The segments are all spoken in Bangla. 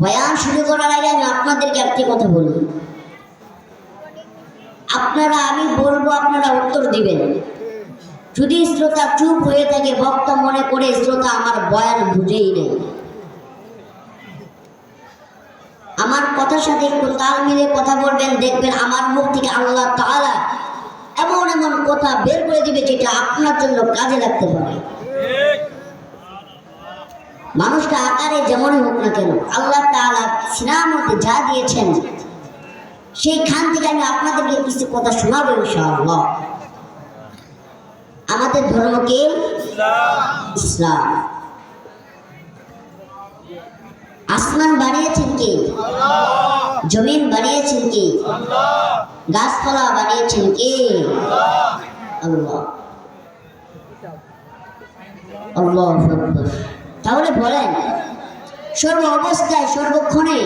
বয়ান শুরু করার আগে আমি আপনাদেরকে একটি কথা বলি, আপনারা আমি বলবো আপনারা উত্তর দিবেন। যদি শ্রোতা চুপ হয়ে থাকে বক্তা মনে করে শ্রোতা আমার বয়ান বুঝেই নেই, আমার কথার সাথে একটু তাল মিলে কথা বলবেন, দেখবেন আমার মুখ থেকে আল্লাহ তাআলা এমন এমন কথা বের করে দিবে যেটা আপনার জন্য কাজে লাগতে পারে। মানুষটা আকারে যেমনই হোক না কেন, আল্লাহ তাআলা সিনার মধ্যে যা দিয়েছেন সেইখান থেকে আমি আপনাদেরকে কিছু কথা শোনাবো ইনশাআল্লাহ। আমাদের ধর্ম কি? ইসলাম। আসমান বানিয়েছেন কে? জমিন বানিয়েছেন কে? গাছপালা বানিয়েছেন কে? আল্লাহ। আল্লাহু আকবার। তাহলে বলেন, সর্ব অবস্থায় সর্বক্ষণে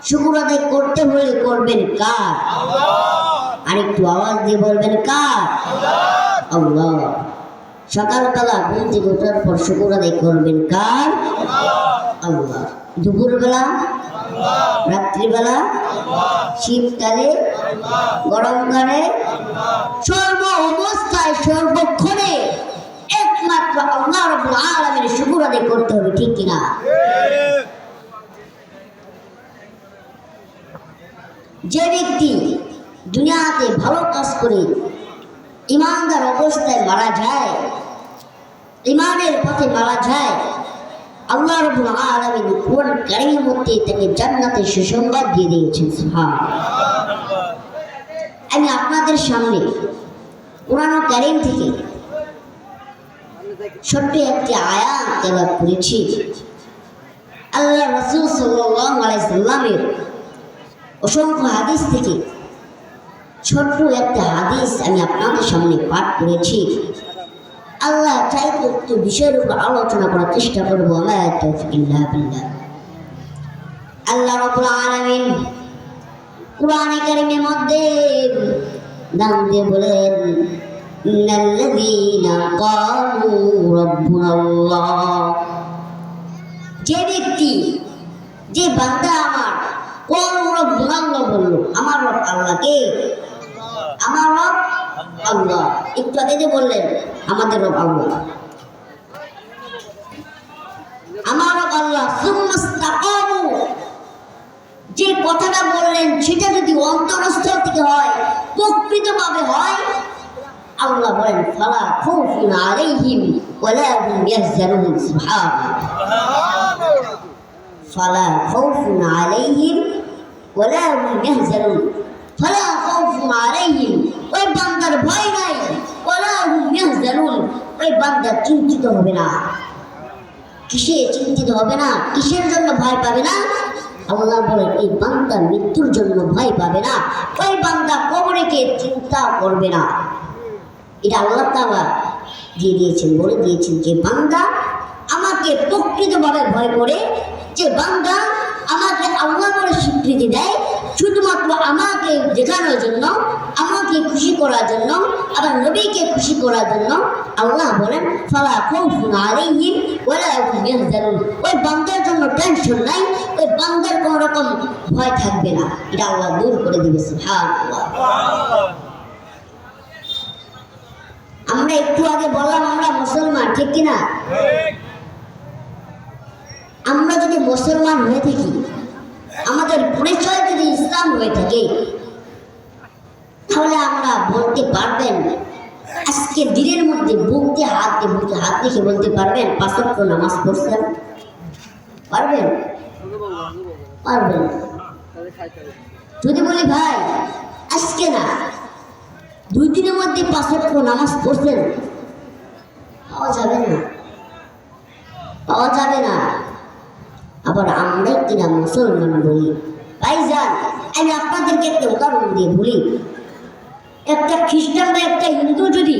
শুকর আদায় করতে হলে করবেন কার? আরেকটু আওয়াজ দিয়ে বলবেন কার? আল্লাহ। সকালবেলা ঘুম থেকে ওঠার পর শুকর আদায় করবেন কার? আল্লাহ। দুপুরবেলা, রাত্রিবেলা, শীতকালে, গরমকালে, সর্ব অবস্থায় সর্বক্ষণে একমাত্র আল্লাহ রাব্বুল আলামিনের শুকর আদায় করতে হবে, ঠিক কিনা? যে ব্যক্তি দুনিয়াতে ভালো কাজ করে ইমানদার অবস্থায় মারা যায়, ইমানের পথে মারা যায়, আল্লাহ রাব্বুল আলামিন কোরআন কারীমের মধ্যে তাকে জান্নাতের সুসংবাদ দিয়ে দিয়েছেন। সুবহানাল্লাহ। আমি আপনাদের সামনে কোরআন কারীম থেকে ছোট্ট একটি আয়াত তেলাওয়াত করেছি। আল্লাহ রাসূল সাল্লাল্লাহু আলাইহি সাল্লামের অসংখ্য হাদিস থেকে ছোট্ট একটা হাদিস আমি আপনাদের সামনে পাঠ করেছি। আল্লাহ চাইলে একটু বিষয়ের উপর আলোচনা করার চেষ্টা করবো। আমার তাওফীক ইল্লা বিল্লাহ। আল্লাহ রাব্বুল আলামিন কোরআনে কারীমের মধ্যে নাম দিয়ে বলেন, ইন্নাল্লাযীনা ক্বালু রাব্বুনাল্লাহ। যে ব্যক্তি, যে বান্দা আমার ক্বালু রাব্বুনাল্লাহ বলল, আমার রব আল্লাহকে, আমার রব আল্লাহ। একটু আগে যে বললেন আমাদের রব আল্লাহ, আমার রব আল্লাহ। সুম্মাস্তাকামু, যে কথাটা বললেন সেটা যদি অন্তরস্থল থেকে হয়, প্রকৃতভাবে হয়, আল্লাহ বলেন ফালা খাউফুন আলাইহিম ওয়ালা হুম ইয়াহজানুন। সুবহানাল্লাহ। ফালা খাউফুন আলাইহিম ওয়ালা হুম ইয়াহজানুন। ফালা খাউফুন আলাইহিম, ওই বান্দার ভয় নাই, ওয়ালা হুম ইয়াহজানুন, ওই বান্দা চিন্তিত হবে না। কিসে চিন্তিত হবে না? কিসের জন্য ভয় পাবে না? আল্লাহ বলেন এই বান্দা মৃত্যুর জন্য ভয় পাবে না, ওই বান্দা কবরকে চিন্তা করবে না। এটা আল্লাহ তাআলা দিয়ে দিয়েছেন, বলে দিয়েছেন যে বান্দা আমাকে প্রকৃতভাবে ভয় করে, যে বান্দা আমাকে আল্লাহ বলে স্বীকৃতি দেয়, শুধুমাত্র আমাকে দেখানোর জন্য, আমাকে খুশি করার জন্য, আবার নবীকে খুশি করার জন্য, আল্লাহ বলেন ফালা খাউফুন আলাইহিম ওয়ালা হুম ইয়াহজানুন। ওই বান্দার জন্য টেনশন নাই, ওই বান্দার কোনো রকম ভয় থাকবে না। এটা আল্লাহ দূর করে দিবে। সুবহানাল্লাহ। আমরা একটু আগে বললাম আমরা মুসলমান, ঠিক কিনা? আমরা যদি মুসলমান হয়ে থাকি, আমাদের পরিচয় যদি ইসলাম হয়ে থাকে, তাহলে আমরা বলতে পারবেন, আজকে দিনের মধ্যে বুকে হাত রেখে বলতে পারবেন 5 ওয়াক্ত নামাজ পড়ছেন? পারবেন? পারবেন। যদি বলি ভাই আজকে না 2 দিনের মধ্যে 5 ওয়াক্ত নামাজ পড়ছেন, পাওয়া যাবে না, পাওয়া যাবে না। আবার আমরাই কিনা মুসলমান বলি। ভাইজান, আমি আপনাদেরকে একটা উদাহরণ দিয়ে বলি। একটা খ্রিস্টান বা একটা হিন্দু যদি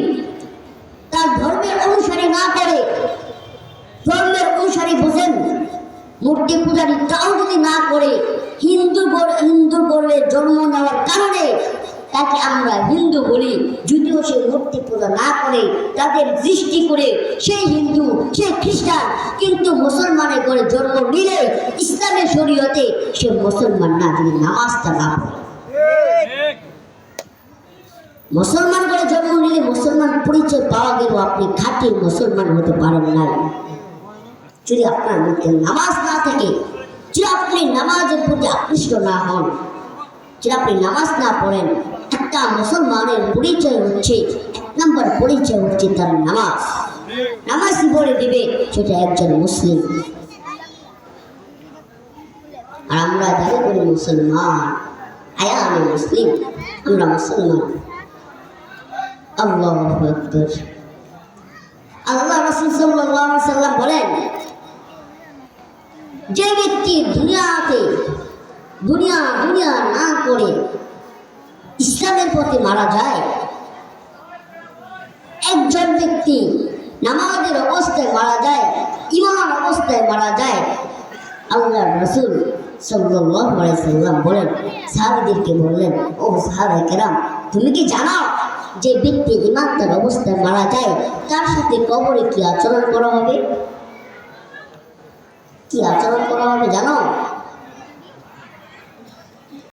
তার ধর্মের অনুসারী না করে, ধর্মের অনুসারী বোঝেন মূর্তি পূজারী, তাও যদি না করে, হিন্দু গর্ভে জন্ম নেওয়ার কারণে তাকে আমরা হিন্দু বলি, যদিও সে মূর্তি পূজা না করে, তাদের দৃষ্টি করে সেই হিন্দু, সে খ্রিস্টান, কিন্তু মুসলমানের ঘরে জন্ম নিলে ইসলামের শরীয়তে সে মুসলমান না, যদি নামাজটা না পড়ে। মুসলমান করে জন্ম নিলে মুসলমান পরিচয় পাওয়া গেল, আপনি খাঁটি মুসলমান হতে পারেন নাই যদি আপনার মধ্যে নামাজ না থাকে, যদি আপনি নামাজের প্রতি আকৃষ্ট না হন, যদি আপনি নামাজ না পড়েন। একটা মুসলমানের পরিচয় হচ্ছে, এক নম্বর পরিচয় হচ্ছে তার নামাজ। নামাজ পড়ে দিবে সেটা একজন মুসলিম। আর আমরা দাবি করি মুসলমান, আয়া আমি মুসলিম, আমরা মুসলমান। আল্লাহু আকবার। আল্লাহ রাসূল সাল্লাল্লাহু আলাইহি ওয়াসাল্লাম বলেন, যে ব্যক্তি দুনিয়া না করে ইসলামের পথে মারা যায়, একজন ব্যক্তি নামাজের অবস্থায় মারা যায়, ঈমান অবস্থায় মারা যায়, আল্লাহ রাসূল সাল্লাল্লাহু আলাইহি ওয়াসাল্লাম বলেন, সাহাবীদেরকে বললেন, ও সাহাবায়ে কেরাম, তুমি কি জানো যে ব্যক্তি ঈমানদার অবস্থায় মারা যায় তার সাথে কবরে কি আচরণ করা হবে? কি আচরণ করা হবে জানো?